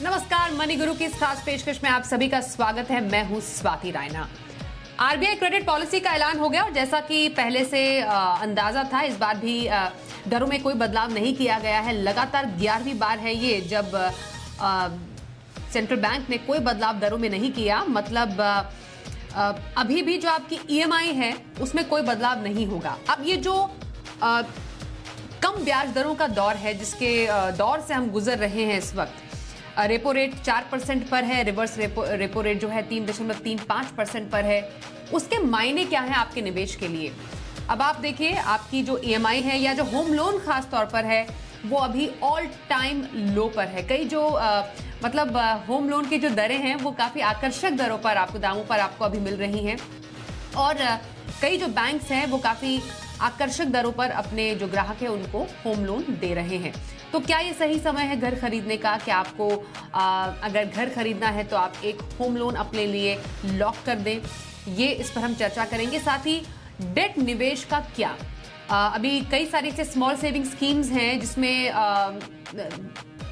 नमस्कार, मनी गुरु की इस खास पेशकश में आप सभी का स्वागत है। मैं हूं Swati Raina. RBI credit policy का ऐलान हो गया और जैसा कि पहले से अंदाजा था, इस बार भी दरों में कोई बदलाव नहीं किया गया है। लगातार 11वीं बार है ये जब सेंट्रल बैंक ने कोई बदलाव दरों में नहीं किया। मतलब अभी भी जो आपकी ईएमआई है उसमें कोई बदलाव नहीं होगा। अब ये जो कम ब्याज दरों का दौर है, जिसके दौर से हम गुजर रहे हैं इस वक्त, रेपो रेट 4% पर है, रिवर्स रेपो रेट जो है 3.35% पर है। उसके मायने क्या है आपके निवेश के लिए? अब आप देखिए, आपकी जो ईएमआई है या जो होम लोन खास तौर पर है वो अभी ऑल टाइम लो पर है। कई जो मतलब होम लोन की जो दरें हैं वो काफी आकर्षक दरों पर आपको दामों पर आपको अभी मिल रही हैं और कई जो बैंक्स हैं वो काफी आकर्षक दरों पर अपने जो ग्राहक है उनको होम लोन दे रहे हैं। तो क्या ये सही समय है घर खरीदने का? क्या आपको अगर घर खरीदना है तो आप एक होम लोन अपने लिए लॉक कर दें? ये इस पर हम चर्चा करेंगे। साथ ही डेट निवेश का क्या? अभी कई सारी से स्मॉल सेविंग स्कीम्स हैं जिसमें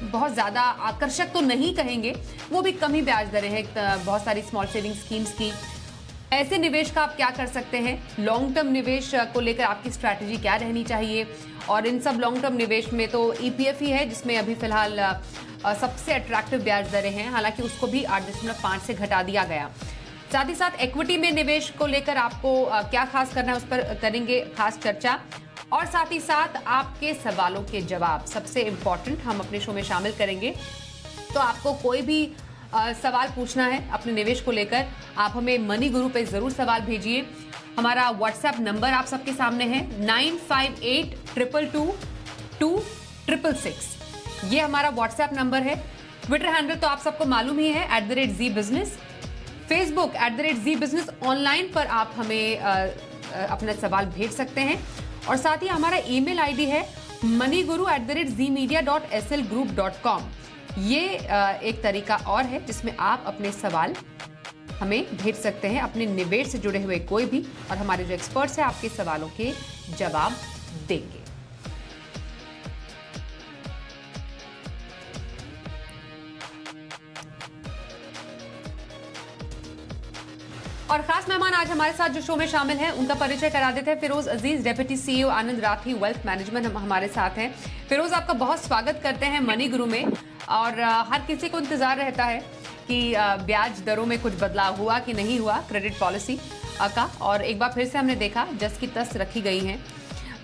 बहुत ज़्यादा आकर्षक तो नहीं कहेंगे, वो भी कम ही ब्याज दरें हैं बहुत सारी स्मॉल सेविंग स्कीम्स की। ऐसे निवेश का आप क्या कर सकते हैं? लॉन्ग टर्म निवेश को लेकर आपकी स्ट्रैटेजी क्या रहनी चाहिए? और इन सब लॉन्ग टर्म निवेश में तो ईपीएफ ही है जिसमें अभी फिलहाल सबसे अट्रैक्टिव ब्याज दरें हैं, हालांकि उसको भी 8.5 से घटा दिया गया। साथ ही साथ इक्विटी में निवेश को लेकर आपको क्या खास करना है, उस पर करेंगे खास चर्चा। और साथ ही साथ आपके सवालों के जवाब सबसे इंपॉर्टेंट हम अपने शो में शामिल करेंगे। तो आपको कोई भी सवाल पूछना है अपने निवेश को लेकर, आप हमें मनी गुरु पे जरूर सवाल भेजिए। हमारा व्हाट्सएप नंबर आप सबके सामने है 9582222666। ये हमारा व्हाट्सएप नंबर है। ट्विटर हैंडल तो आप सबको मालूम ही है @ZBusiness। फेसबुक @ZBusiness ऑनलाइन पर आप हमें अपना सवाल भेज सकते हैं। और साथ ही हमारा ईमेल आईडी है moneyguru@zmedia.slgroup.com। ये एक तरीका और है जिसमें आप अपने सवाल हमें भेज सकते हैं, अपने निवेश से जुड़े हुए कोई भी, और हमारे जो एक्सपर्ट्स हैं आपके सवालों के जवाब देंगे। और खास मेहमान आज हमारे साथ जो शो में शामिल हैं उनका परिचय करा देते हैं। फिरोज अजीज, डेप्यूटी सीईओ आनंद राठी वेल्थ मैनेजमेंट हमारे साथ हैं। फिरोज, आपका बहुत स्वागत करते हैं मनी गुरु में। और हर किसी को इंतजार रहता है कि ब्याज दरों में कुछ बदलाव हुआ कि नहीं हुआ क्रेडिट पॉलिसी का, और एक बार फिर से हमने देखा जस की तस रखी गई हैं।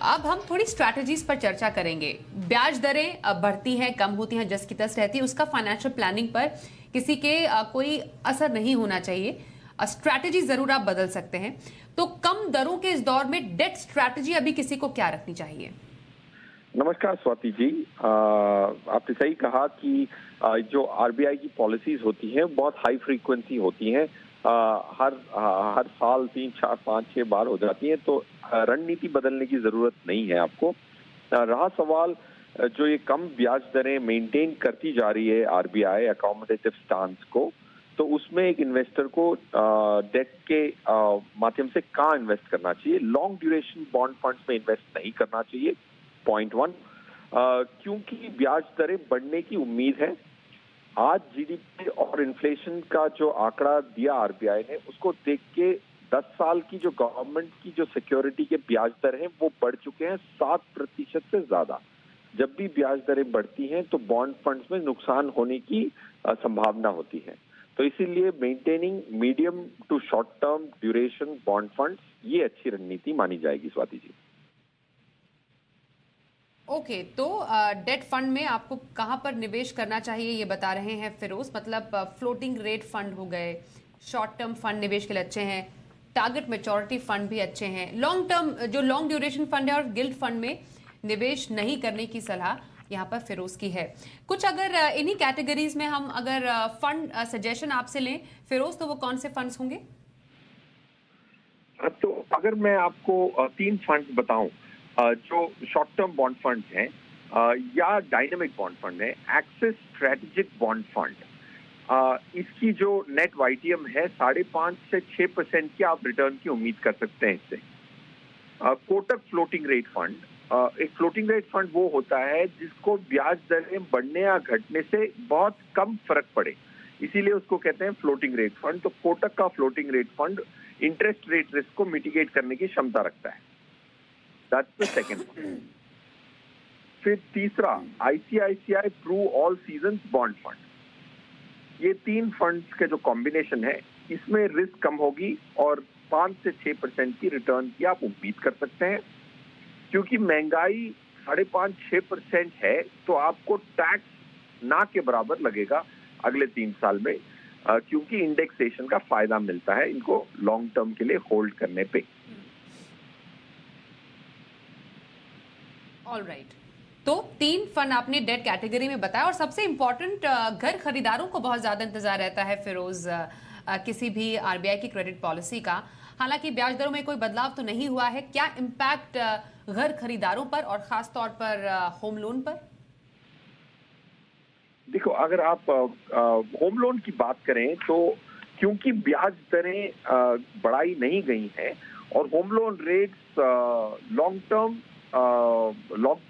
अब हम थोड़ी स्ट्रैटेजीज पर चर्चा करेंगे। ब्याज दरें बढ़ती हैं, कम होती हैं, जस की तस रहती है, उसका फाइनेंशियल प्लानिंग पर किसी के कोई असर नहीं होना चाहिए। स्ट्रैटेजी जरूर आप बदल सकते हैं। तो कम दरों के इस दौर में डेट स्ट्रैटेजी अभी किसी को क्या रखनी चाहिए? नमस्कार स्वाति जी, आपने सही कहा कि जो आरबीआई की पॉलिसीज होती हैं बहुत हाई फ्रीक्वेंसी होती हैं। हर साल 3, 4, 5, 6 बार हो जाती हैं, तो रणनीति बदलने की जरूरत नहीं है आपको। रहा सवाल जो ये कम ब्याज दरें मेंटेन करती जा रही है आरबीआई अकोमोडेटिव स्टांस को, तो उसमें एक इन्वेस्टर को डेट के माध्यम से कहाँ इन्वेस्ट करना चाहिए? लॉन्ग ड्यूरेशन बॉन्ड फंड्स में इन्वेस्ट नहीं करना चाहिए, पॉइंट 1। क्योंकि ब्याज दरें बढ़ने की उम्मीद है। आज जीडीपी और इन्फ्लेशन का जो आंकड़ा दिया आरबीआई ने, उसको देख के 10 साल की जो गवर्नमेंट की जो सिक्योरिटी के ब्याज दर हैं वो बढ़ चुके हैं 7% से ज्यादा। जब भी ब्याज दरें बढ़ती हैं तो बॉन्ड फंड्स में नुकसान होने की संभावना होती है। तो इसीलिए maintaining medium to short term duration bond funds, ये अच्छी रणनीति मानी जाएगी स्वाति जी। ओके, तो डेट फंड में आपको कहां पर निवेश करना चाहिए ये बता रहे हैं फिरोज। मतलब फ्लोटिंग रेट फंड हो गए, शॉर्ट टर्म फंड निवेश के लिए अच्छे हैं, टारगेट मैच्योरिटी फंड भी अच्छे हैं, लॉन्ग टर्म जो लॉन्ग ड्यूरेशन फंड है और गिल्ड फंड में निवेश नहीं करने की सलाह यहाँ पर फिरोज की है। कुछ अगर इन्हीं कैटेगरीज में हम अगर फंड सजेशन आपसे लें फिरोज, तो वो कौन से फंड्स होंगे? तो अगर मैं आपको 3 फंड्स बताऊं जो शॉर्ट टर्म बॉन्ड फंड हैं या डायनेमिक बॉन्ड फंड है, एक्सिस स्ट्रेटेजिक बॉन्ड फंड, इसकी जो नेट वाईटीएम है 5.5 से 6% की आप रिटर्न की उम्मीद कर सकते हैं इससे। कोटक फ्लोटिंग रेट फंड एक फ्लोटिंग रेट फंड वो होता है जिसको ब्याज दरें बढ़ने या घटने से बहुत कम फर्क पड़े, इसीलिए उसको कहते हैं फ्लोटिंग रेट फंड। तो कोटक का floating rate fund interest rate risk को मिटिगेट करने की क्षमता रखता है। That's the second. फिर तीसरा ICICI pru all seasons bond fund. ये 3 फंड्स के जो कॉम्बिनेशन है, इसमें रिस्क कम होगी और 5 से 6% की रिटर्न की आप उम्मीद कर सकते हैं। क्योंकि महंगाई 5.5-6% है, तो आपको टैक्स ना के बराबर लगेगा अगले 3 साल में, क्योंकि इंडेक्सेशन का फायदा मिलता है इनको लॉन्ग टर्म के लिए होल्ड करने पे। ऑलराइट, तो 3 फंड आपने डेट कैटेगरी में बताया, और सबसे इंपॉर्टेंट घर खरीदारों को बहुत ज्यादा इंतजार रहता है फिरोज किसी भी आरबीआई की क्रेडिट पॉलिसी का। हालांकि ब्याज दरों में कोई बदलाव तो नहीं हुआ है, क्या इम्पैक्ट घर खरीदारों पर और खास तौर पर होम लोन पर? देखो, अगर आप होम लोन की बात करें तो क्योंकि ब्याज दरें बढ़ाई नहीं गई हैं और home loan rates long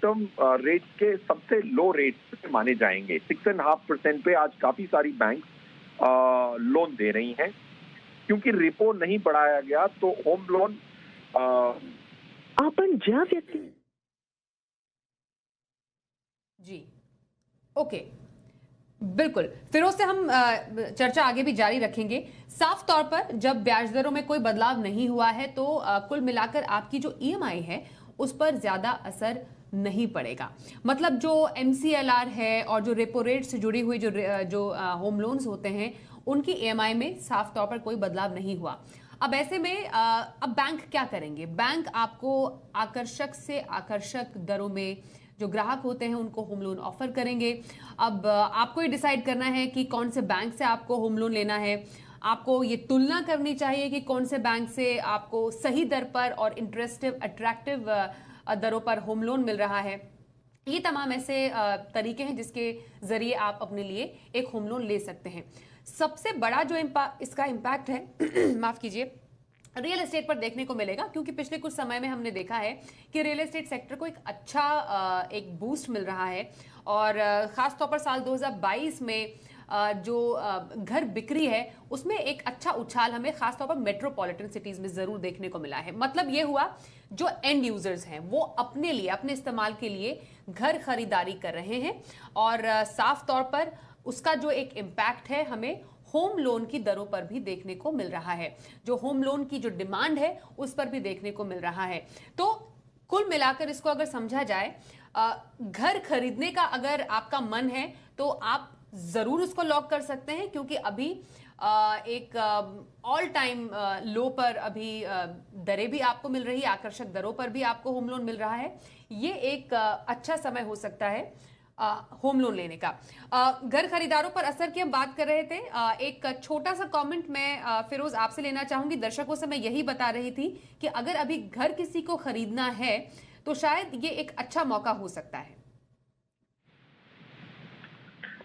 term rates के सबसे लो रेट्स माने जाएंगे। 6.5% पे आज काफी सारी बैंक लोन दे रही हैं। क्योंकि रेपो नहीं बढ़ाया गया तो होम लोन आपण ज्या व्यक्ती जी, ओके, बिल्कुल फिरोज से हम चर्चा आगे भी जारी रखेंगे। साफ तौर पर जब ब्याज दरों में कोई बदलाव नहीं हुआ है तो कुल मिलाकर आपकी जो ईएमआई है उस पर ज्यादा असर नहीं पड़ेगा। मतलब जो एमसीएलआर है और जो रेपो रेट से जुड़ी हुई जो होम लोन्स होते हैं उनकी ईएमआई में साफ तौर पर कोई बदलाव नहीं हुआ। अब ऐसे में अब बैंक क्या करेंगे? बैंक आपको आकर्षक से आकर्षक दरों में जो ग्राहक होते हैं उनको होम लोन ऑफर करेंगे। अब आपको ये डिसाइड करना है कि कौन से बैंक से आपको होम लोन लेना है। आपको ये तुलना करनी चाहिए कि कौन से बैंक से आपको सही दर पर और इंटरेस्टिव अट्रैक्टिव दरों पर होम लोन मिल रहा है। ये तमाम ऐसे तरीके हैं जिसके जरिए आप अपने लिए एक होम लोन ले सकते हैं। सबसे बड़ा जो इसका इम्पैक्ट है माफ कीजिए, रियल एस्टेट पर देखने को मिलेगा, क्योंकि पिछले कुछ समय में हमने देखा है कि रियल एस्टेट सेक्टर को एक अच्छा एक बूस्ट मिल रहा है। और खास तौर पर साल 2022 में जो घर बिक्री है उसमें एक अच्छा उछाल हमें खास तौर पर मेट्रोपॉलिटन सिटीज में जरूर देखने को मिला है। मतलब ये हुआ जो एंड यूजर्स हैं वो अपने लिए, अपने इस्तेमाल के लिए घर खरीदारी कर रहे हैं, और साफ तौर पर उसका जो एक इम्पैक्ट है हमें होम लोन की दरों पर भी देखने को मिल रहा है। जो होम लोन की जो डिमांड है उस पर भी देखने को मिल रहा है। तो कुल मिलाकर इसको अगर समझा जाए, घर खरीदने का अगर आपका मन है तो आप जरूर उसको लॉक कर सकते हैं, क्योंकि अभी एक ऑल टाइम लो पर अभी दरें भी आपको मिल रही है, आकर्षक दरों पर भी आपको होम लोन मिल रहा है। ये एक अच्छा समय हो सकता है होम लोन लेने का। घर खरीदारों पर असर की हम बात कर रहे थे। एक छोटा सा कमेंट मैं फिरोज आपसे लेना चाहूंगी। दर्शकों से मैं यही बता रही थी कि अगर अभी घर किसी को खरीदना है तो शायद ये एक अच्छा मौका हो सकता है।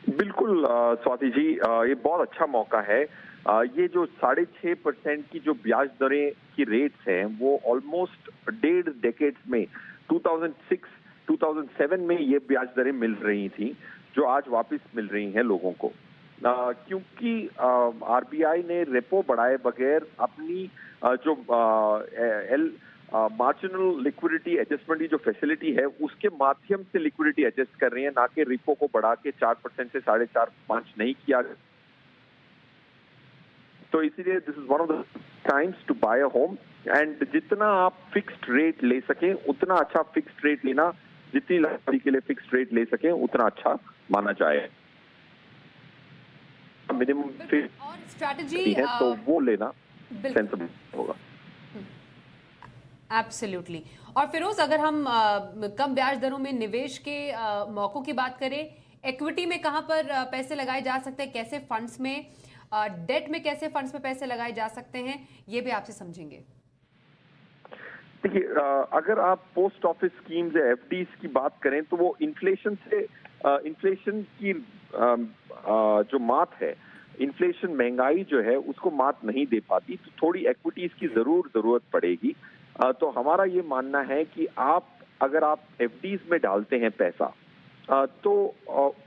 बिल्कुल स्वाति जी, ये बहुत अच्छा मौका है। ये जो 6.5% की जो ब्याज दरें की रेट्स हैं वो ऑलमोस्ट 1.5 डेकेड्स में 2006-2007 में ये ब्याज दरें मिल रही थी, जो आज वापस मिल रही हैं लोगों को। क्योंकि आरबीआई ने रेपो बढ़ाए बगैर अपनी जो मार्जिनल लिक्विडिटी एडजस्टमेंट की जो फैसिलिटी है उसके माध्यम से लिक्विडिटी एडजस्ट कर रही है, ना कि रेपो को बढ़ा के 4% से 4.5-5 नहीं किया। तो इसीलिए this is one of the times to buy a home, and जितना आप फिक्स्ड रेट ले सकें उतना अच्छा फिक्स्ड रेट लेना, जितनी लंबी के लिए फिक्स्ड रेट ले सकें उतना अच्छा माना जाए। मिनिमम फिक्स स्ट्रैटेजी है तो वो लेना सेंसिबल होगा। एब्सोल्युटली। और फिरोज, अगर हम कम ब्याज दरों में निवेश के मौकों की बात करें, इक्विटी में कहां पर पैसे लगाए जा सकते हैं, कैसे फंड्स में, डेट में कैसे फंड्स में पैसे लगाए जा सकते हैं, ये भी आपसे समझेंगे। देखिए, अगर आप पोस्ट ऑफिस स्कीम्स या एफडीज की बात करें तो वो इन्फ्लेशन की जो मात है, इन्फ्लेशन महंगाई जो है उसको मात नहीं दे पाती, तो थोड़ी इक्विटीज की जरूरत पड़ेगी। तो हमारा ये मानना है कि आप अगर आप एफडीज में डालते हैं पैसा तो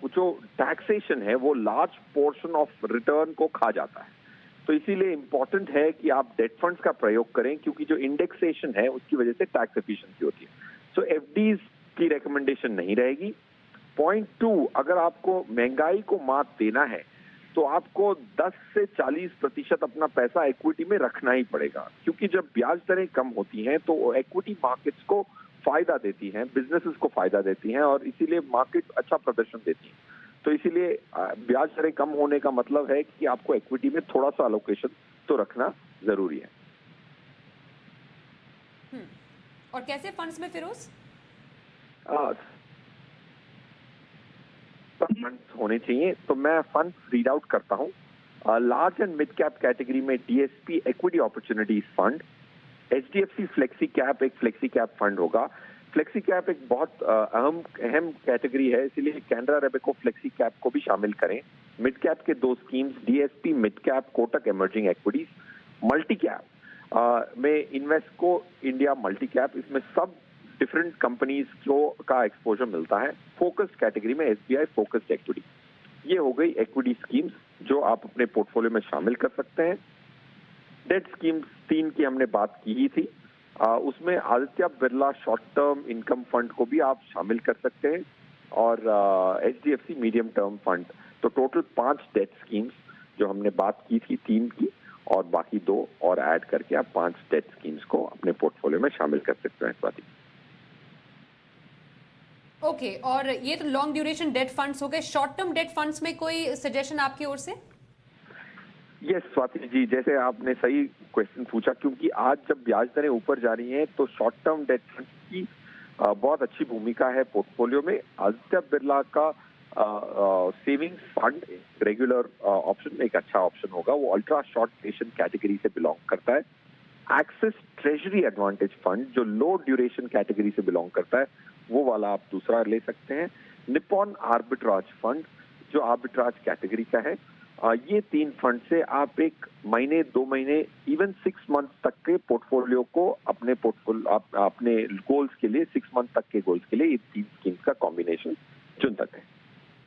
जो टैक्सेशन है वो लार्ज पोर्शन ऑफ रिटर्न को खा जाता है। तो इसीलिए इम्पोर्टेंट है कि आप डेट फंड्स का प्रयोग करें, क्योंकि जो इंडेक्सेशन है उसकी वजह से टैक्स एफिशिएंसी होती है। सो एफडीज की रिकमेंडेशन नहीं रहेगी। पॉइंट 2, अगर आपको महंगाई को मात देना है तो आपको 10 से 40% अपना पैसा इक्विटी में रखना ही पड़ेगा, क्योंकि जब ब्याज दरें कम होती हैं तो इक्विटी मार्केट्स को फायदा देती हैं, बिजनेसेस को फायदा देती हैं और इसीलिए मार्केट अच्छा प्रदर्शन देती है। तो इसीलिए ब्याज दरें कम होने का मतलब है कि आपको इक्विटी में थोड़ा सा अलोकेशन तो रखना जरूरी है। और कैसे फंड्स में फिरोज? फंड्स होने चाहिए, तो मैं फंड रीड आउट करता हूँ। Large and mid cap category में DSP equity opportunities fund, HDFC flexi cap एक फ्लेक्सी कैप फंड होगा। फ्लेक्सी कैप एक बहुत अहम कैटेगरी है, इसीलिए कैनरा रेबेको फ्लेक्सी कैप को भी शामिल करें। मिड कैप के 2 schemes DSP mid cap Kotak emerging equities. Multi cap में इन्वेस्टको इंडिया मल्टी कैप, इसमें सब डिफरेंट कंपनीज का एक्सपोजर मिलता है। फोकस्ड कैटेगरी में एसबीआई फोकस्ड इक्विटी। ये हो गई इक्विटी स्कीम्स जो आप अपने पोर्टफोलियो में शामिल कर सकते हैं। डेट स्कीम्स 3 की हमने बात की ही थी, उसमें Aditya Birla short term income fund को भी आप शामिल कर सकते हैं और एचडीएफसी मीडियम टर्म फंड। तो टोटल 5 डेट स्कीम्स जो हमने बात की थी 3 की, और बाकी 2 और ऐड करके आप 5 डेट स्कीम्स को अपने पोर्टफोलियो में शामिल कर सकते हैं। स्वाति, ओके, और ये तो लॉन्ग ड्यूरेशन डेट फंड्स हो गए। शॉर्ट टर्म डेट फंड्स में कोई सजेशन आपकी ओर से? यस स्वाति जी, जैसे आपने सही क्वेश्चन पूछा, क्योंकि आज जब ब्याज दरें ऊपर जा रही हैं तो शॉर्ट टर्म डेट फंड की बहुत अच्छी भूमिका है पोर्टफोलियो में। आदित्य बिरला का सेविंग्स फंड रेगुलर ऑप्शन एक अच्छा ऑप्शन होगा, वो अल्ट्रा शॉर्ट ड्यूरेशन कैटेगरी से बिलोंग करता है। एक्सिस ट्रेजरी एडवांटेज फंड जो लो ड्यूरेशन कैटेगरी से बिलोंग करता है, वो वाला आप दूसरा ले सकते हैं। निपॉन आर्बिट्राज फंड जो आर्बिट्राज कैटेगरी का है। ये 3 फंड से आप 1 महीने 2 महीने इवन 6 मंथ तक के पोर्टफोलियो को अपने गोल्स के लिए 6 मंथ तक के गोल्स के लिए ये 3 स्कीम्स का कॉम्बिनेशन चुन सकते हैं।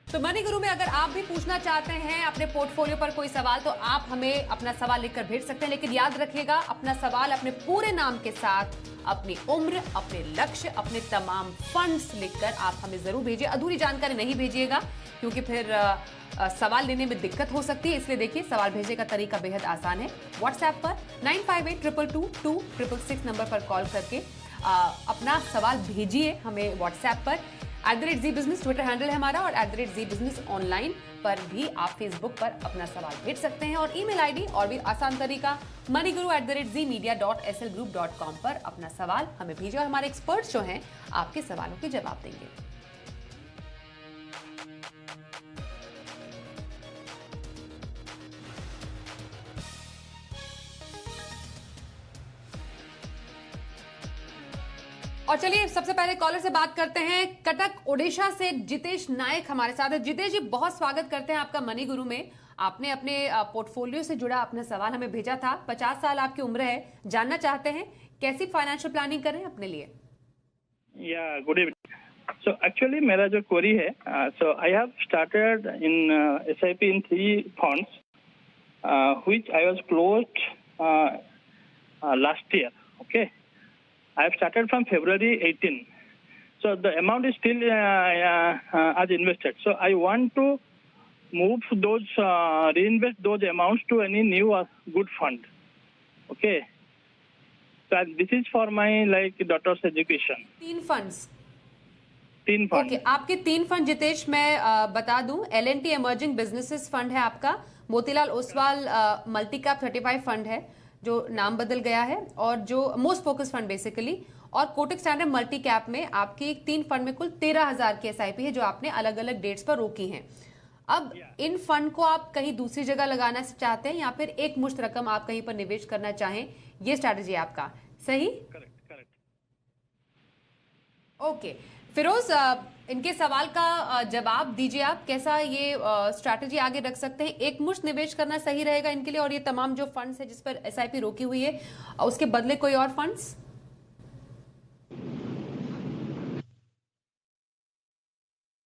तो मनी गुरु में अगर आप भी पूछना चाहते हैं अपने पोर्टफोलियो पर कोई सवाल, तो आप हमें अपना सवाल लिखकर भेज सकते हैं। लेकिन याद रखिएगा, अपना सवाल अपने पूरे नाम के साथ, अपनी उम्र, अपने लक्ष्य, अपने तमाम फंड्स लिखकर आप हमें जरूर भेजिए। अधूरी जानकारी नहीं भेजिएगा, क्योंकि फिर सवाल लेने में दिक्कत हो सकती है। इसलिए देखिए, सवाल भेजने का तरीका बेहद आसान है। व्हाट्सएप पर 9582222666 नंबर पर कॉल करके अपना सवाल भेजिए हमें व्हाट्सएप पर। @ZBusiness ट्विटर हैंडल है हमारा, और @ZBusiness ऑनलाइन पर भी आप फेसबुक पर अपना सवाल भेज सकते हैं। और ईमेल आईडी और भी आसान तरीका moneyguru@zmedia.slgroup.com पर अपना सवाल हमें भेजिए और हमारे एक्सपर्ट्स जो हैं आपके सवालों के जवाब देंगे। और चलिए सबसे पहले कॉलर से बात करते हैं। कटक ओडिशा से जितेश नायक हमारे साथ है। जितेश जी, बहुत स्वागत करते हैं आपका मनी गुरु में। आपने अपने पोर्टफोलियो से जुड़ा अपना सवाल हमें भेजा था। 50 साल आपकी उम्र है, जानना चाहते हैं कैसी फाइनेंशियल प्लानिंग कर रहे हैं अपने लिए? या गुड इवनिंग। सो एक्चुअली मेरा जो क्वेरी है, so I have started in SIP in 3 funds which I was closed last year. Okay, I have started from February 18. So the amount is still as invested. So I want to move those, reinvest those amounts to any new good fund. Okay. So this is for my daughter's education. 3 funds? 3 fund. Okay, आपके 3 fund Jitesh मैं बता दूं। L&T emerging businesses fund है आपका, Motilal Oswal multi cap 35 fund है जो नाम बदल गया है, और जो मोस्ट फोकस फंड बेसिकली, और कोटक स्टैंडर्ड मल्टी कैप में आपकी 3 फंड में कुल 13,000 की एसआईपी है जो आपने अलग अलग डेट्स पर रोकी हैं। अब इन फंड को आप कहीं दूसरी जगह लगाना चाहते हैं या फिर एक मुश्त रकम आप कहीं पर निवेश करना चाहें, ये स्ट्रैटेजी है आपका, सही? करेक्ट। ओके फिरोज, इनके सवाल का जवाब दीजिए आप। कैसा ये स्ट्रैटेजी आगे रख सकते हैं? एक मुश्त निवेश करना सही रहेगा इनके लिए, और ये तमाम जो फंड्स है जिस पर एसआईपी रोकी हुई है उसके बदले कोई और funds?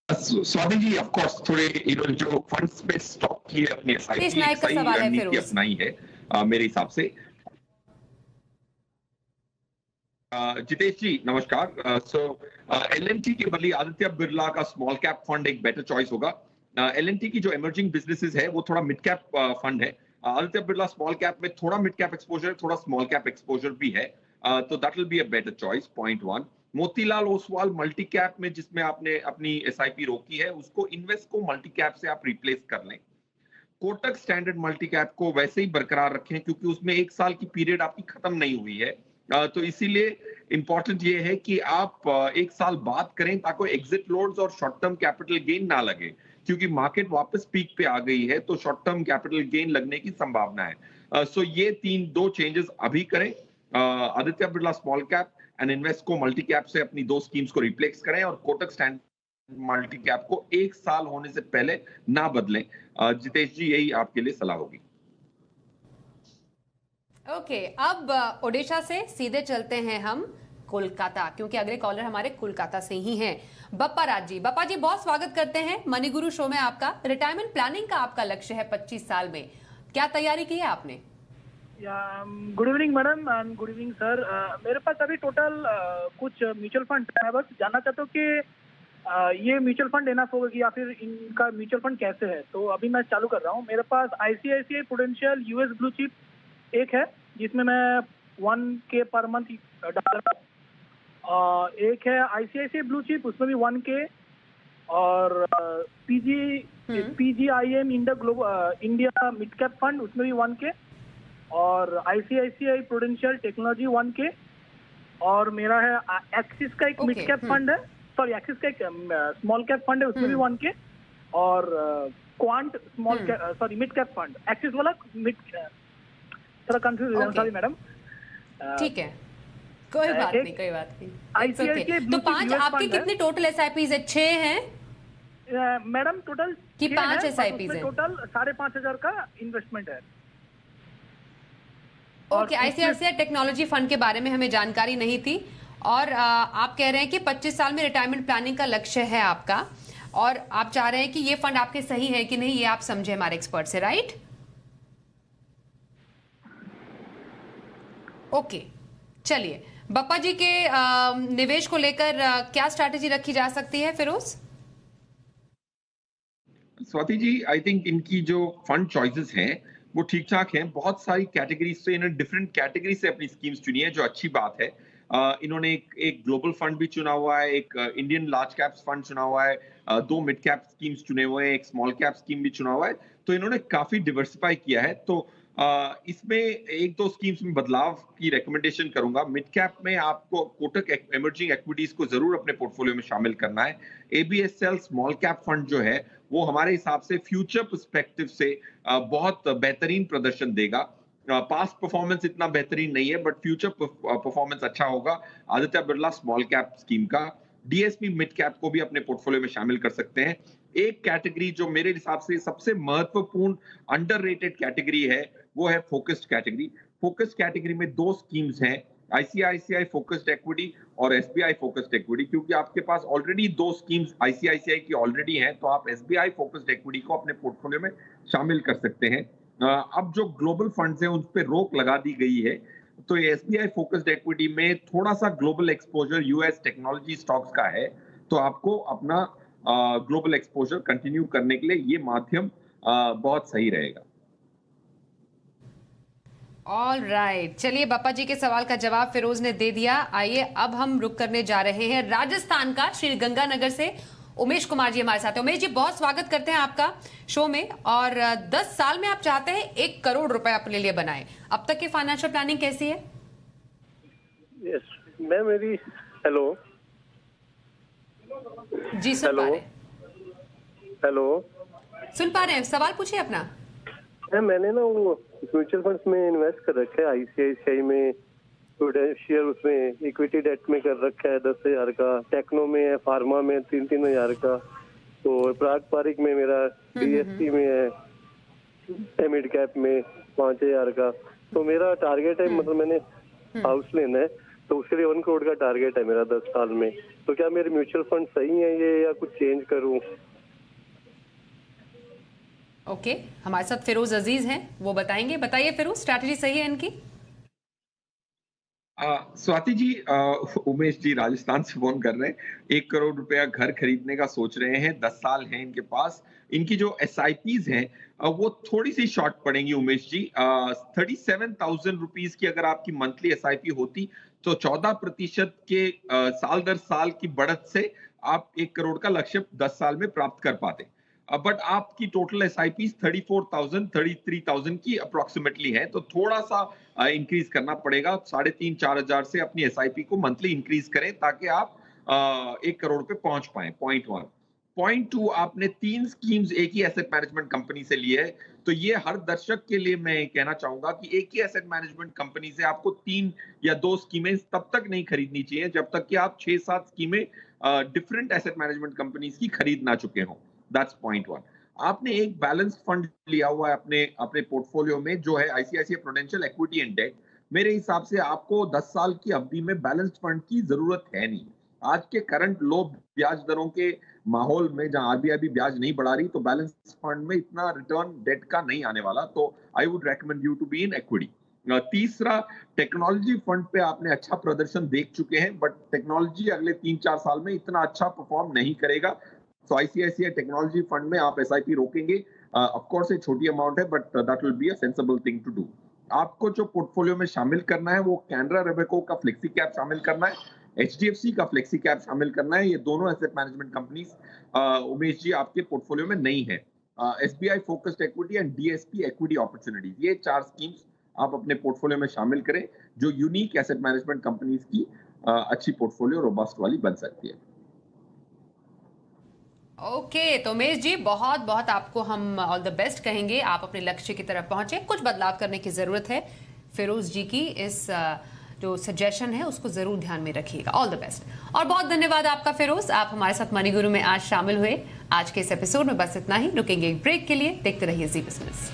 Swati ji, of course थोड़े जो फंड्स पे स्टॉक की है अपनी इस नायक का सही सवाल है रणनीति फिरोज। अपनाई है मेरे हिसाब से। जितेश जी नमस्कार। सो एलएनटी के बदले आदित्य बिरला का स्मॉल कैप फंड एक बेटर चॉइस होगा। एलएनटी की जो इमर्जिंग बिजनेसेस है वो थोड़ा मिड कैप फंड है। आदित्य बिरला स्मॉल कैप में थोड़ा मिड कैप एक्सपोजर, थोड़ा स्मॉल कैप एक्सपोजर भी है। तो that will be a better choice, point one. Motilal Oswal multi cap में जिसमें आपने अपनी एसआईपी रोकी है, उसको इन्वेस्ट को मल्टी कैप से आप रिप्लेस कर लें। कोटक स्टैंडर्ड मल्टी कैप को वैसे ही बरकरार रखें क्योंकि उसमें 1 साल की पीरियड आपकी खत्म नहीं हुई है। तो इसीलिए इंपॉर्टेंट ये है कि आप 1 साल बाद करें ताकि एग्जिट लोड्स और शॉर्ट टर्म कैपिटल गेन ना लगे, क्योंकि मार्केट वापस पीक पे आ गई है तो शॉर्ट टर्म कैपिटल गेन लगने की संभावना है। सो ये 2 चेंजेस अभी करें। Aditya Birla small cap and invest को मल्टी कैप से अपनी 2 स्कीम्स को रिप्लेस करें और कोटक स्टैंड मल्टी कैप को 1 साल होने से पहले ना बदलें। जितेश जी, यही आपके लिए सलाह होगी। ओके, अब ओडिशा से सीधे चलते हैं हम कोलकाता, क्योंकि अगले कॉलर हमारे कोलकाता से ही हैं। बप्पा राज जी। बप्पा जी बहुत स्वागत करते हैं मनी गुरु शो में आपका। रिटायरमेंट प्लानिंग का आपका लक्ष्य है 25 साल में, क्या तैयारी की है आपने? Good evening madam and good evening sir. मेरे पास अभी टोटल कुछ म्यूचुअल फंड है। बस जानना चाहता हूँ कि ये म्यूचुअल फंड लेना होगा या फिर इनका म्यूचुअल फंड कैसे है। तो अभी मैं चालू कर रहा हूँ। मेरे पास ICICI prudential US blue chip एक है जिसमें मैं 1K पर मंथ डाल रहा हूँ। एक है आईसीआईसीआई ब्लू चिप, उसमें भी 1K। और PGIM India mid cap fund, उसमें भी 1K। और आईसीआईसीआई प्रूडेंशियल टेक्नोलॉजी 1K। और मेरा है एक्सिस का एक मिड कैप फंड है, सॉरी एक्सिस का एक स्मॉल कैप फंड है, उसमें भी 1K। और quant small cap, sorry mid cap fund, axis वाला मिड, थोड़ा कंफ्यूज है, सॉरी मैडम। ठीक है, कोई बात नहीं, कोई बात नहीं। आईसीआईसीआई तो 5 आपके कितने टोटल एसआईपीज है? 6 हैं मैडम टोटल कि 5 एसआईपीज है? टोटल 5,500 का इन्वेस्टमेंट है। ओके, आईसीआईसीआई टेक्नोलॉजी फंड के बारे में हमें जानकारी नहीं थी। और आप कह रहे हैं कि 25 साल में रिटायरमेंट प्लानिंग का लक्ष्य है आपका, और आप चाह रहे हैं कि ये फंड आपके सही है कि नहीं, ये आप समझे हमारे एक्सपर्ट से, राइट? ओके, चलिए बप्पा जी के निवेश को लेकर क्या स्ट्रैटेजी रखी जा सकती है फिरोज? स्वाति जी, आई थिंक इनकी जो फंड चॉइसेस हैं वो ठीक ठाक हैं। बहुत सारी कैटेगरीज से इन्होंने डिफरेंट कैटेगरी से अपनी स्कीम्स चुनी है, जो अच्छी बात है। इन्होंने एक ग्लोबल फंड भी चुना हुआ है, एक इंडियन लार्ज कैप्स फंड चुना हुआ है, 2 मिड कैप स्कीम्स चुने हुए हैं, एक स्मॉल कैप स्कीम भी चुना हुआ है। तो इन्होंने काफी डिवर्सिफाई किया है। तो इसमें 1-2 स्कीम्स में बदलाव की रिकमेंडेशन करूंगा। मिड कैप में आपको कोटक इमर्जिंग इक्विटीज को जरूर अपने पोर्टफोलियो में शामिल करना है। एबीएसएल स्मॉल कैप फंड जो है वो हमारे हिसाब से फ्यूचर पर्सपेक्टिव से बहुत बेहतरीन प्रदर्शन देगा। पास्ट परफॉर्मेंस इतना बेहतरीन नहीं है, बट फ्यूचर परफॉर्मेंस अच्छा होगा Aditya Birla small cap scheme का। डीएसपी मिड कैप को भी अपने पोर्टफोलियो में शामिल कर सकते हैं। एक कैटेगरी जो मेरे हिसाब से सबसे महत्वपूर्ण अंडररेटेड कैटेगरी है वो है फोकस्ड कैटेगरी। फोकस्ड कैटेगरी में 2 स्कीम्स हैं, आईसीआईसीआई फोकस्ड इक्विटी और एसबीआई फोकस्ड इक्विटी। क्योंकि आपके पास ऑलरेडी 2 स्कीम्स आईसीआईसीआई की ऑलरेडी हैं, तो आप एसबीआई फोकस्ड इक्विटी को अपने पोर्टफोलियो में शामिल कर सकते हैं। अब जो ग्लोबल फंड्स हैं उन पर रोक लगा दी गई है, तो एसबीआई फोकस्ड इक्विटी में थोड़ा सा global exposure US technology stocks का है, तो आपको अपना ग्लोबल एक्सपोजर कंटिन्यू करने के लिए ये माध्यम बहुत सही रहेगा। ऑल राइट, चलिए बप्पा जी के सवाल का जवाब फिरोज ने दे दिया। आइए अब हम रुक करने जा रहे हैं राजस्थान का, श्री गंगानगर से उमेश कुमार जी हमारे साथ हैं। उमेश जी बहुत स्वागत करते हैं आपका शो में। और 10 साल में आप चाहते हैं 1 करोड़ रुपए अपने लिए बनाएं, अब तक की फाइनेंशियल प्लानिंग कैसी है? यस मैं मेरी हेलो जी सुन पा रहे हैं, हेलो सुन पा रहे हैं, सवाल पूछिए अपना। मैंने ना वो म्यूचुअल फंड्स में इन्वेस्ट कर रखा है, आईसीआईसीआई में प्रूडेंशियल, उसमें इक्विटी डेट में कर रखा है 10,000 का, टेक्नो में है, फार्मा में 3-3 हजार का, तो पारंपरिक में मेरा डीएसपी में है, मिड कैप में 5,000 का। तो मेरा टारगेट है, मतलब मैंने हाउस लेना है, तो उसके लिए 1 करोड़ का टारगेट है मेरा 10 साल में। तो क्या मेरे म्यूचुअल फंड सही है ये, या कुछ चेंज करूं? ओके, हमारे साथ फिरोज अजीज हैं, वो बताएंगे। बताइए फिरोज, स्ट्रैटेजी सही है इनकी? स्वाति जी, उमेश जी राजस्थान से फोन कर रहे हैं। 1 करोड़ रुपया घर खरीदने का सोच रहे हैं, 10 साल हैं इनके पास। इनकी जो SIPs हैं वो थोड़ी सी शॉर्ट पड़ेंगी उमेश जी। 37,000 रुपीज की अगर आपकी मंथली SIP होती तो 14% के साल दर साल की बढ़त से आप 1 करोड़ का लक्ष्य 10 साल में प्राप्त कर पाते। बट आपकी टोटल SIPs 33,000 की अप्रोक्सीमेटली है, तो थोड़ा सा इंक्रीज करना पड़ेगा। 3,500-4 हजार से अपनी SIP को मंथली इंक्रीज करें ताकि आप 1 करोड़ पे पहुंच पाए। पॉइंट 1। पॉइंट 2, आपने 3 स्कीम्स एक ही एसेट मैनेजमेंट कंपनी से लिए है, तो ये हर दर्शक के लिए मैं कहना चाहूंगा कि एक ही एसेट मैनेजमेंट कंपनी से आपको 3 या 2 स्कीमें तब तक नहीं खरीदनी चाहिए जब तक कि आप 6-7 स्कीमें डिफरेंट एसेट मैनेजमेंट कंपनीज की खरीद ना चुके हों। That's point 1। आपने एक बैलेंस फंड लिया हुआ है अपने पोर्टफोलियो में, जो है ICICI prudential equity and debt. मेरे हिसाब से आपको 10 साल की अवधि में बैलेंस्ड फंड की जरूरत है नहीं। आज के करंट लो ब्याज दरों के माहौल में, जहां RBI भी ब्याज नहीं बढ़ा रही, तो बैलेंस फंड में इतना रिटर्न डेट का नहीं आने वाला। तो I would recommend you to be in equity. तीसरा, टेक्नोलॉजी फंड पे आपने अच्छा प्रदर्शन देख चुके हैं, बट टेक्नोलॉजी अगले 3-4 साल में इतना अच्छा परफॉर्म नहीं करेगा। तो ICICI टेक्नोलॉजी फंड में आप SIP रोकेंगे, ऑफ कोर्स एक छोटी अमाउंट है, but that will be a sensible thing to do. आपको जो पोर्टफोलियो में शामिल करना है वो कैनरा रेबेको का फ्लेक्सी कैप शामिल करना है, HDFC का फ्लेक्सी कैप शामिल करना है। ये दोनों asset management companies Umesh ji आपके पोर्टफोलियो में नहीं है। SBI focused equity and DSP equity opportunities, ये 4 स्कीम्स आप अपने पोर्टफोलियो में शामिल करें, जो यूनिक एसेट मैनेजमेंट कंपनीज की अच्छी पोर्टफोलियो रोबस्ट वाली बन सकती है। ओके, तो उमेश जी बहुत बहुत आपको हम ऑल द बेस्ट कहेंगे। आप अपने लक्ष्य की तरफ पहुंचे। कुछ बदलाव करने की जरूरत है। फिरोज जी की इस जो सजेशन है उसको जरूर ध्यान में रखिएगा। ऑल द बेस्ट और बहुत धन्यवाद आपका फिरोज, आप हमारे साथ मनी गुरु में आज शामिल हुए। आज के इस एपिसोड में बस इतना ही। रुकेंगे एक ब्रेक के लिए। देखते रहिए जी बिजनेस।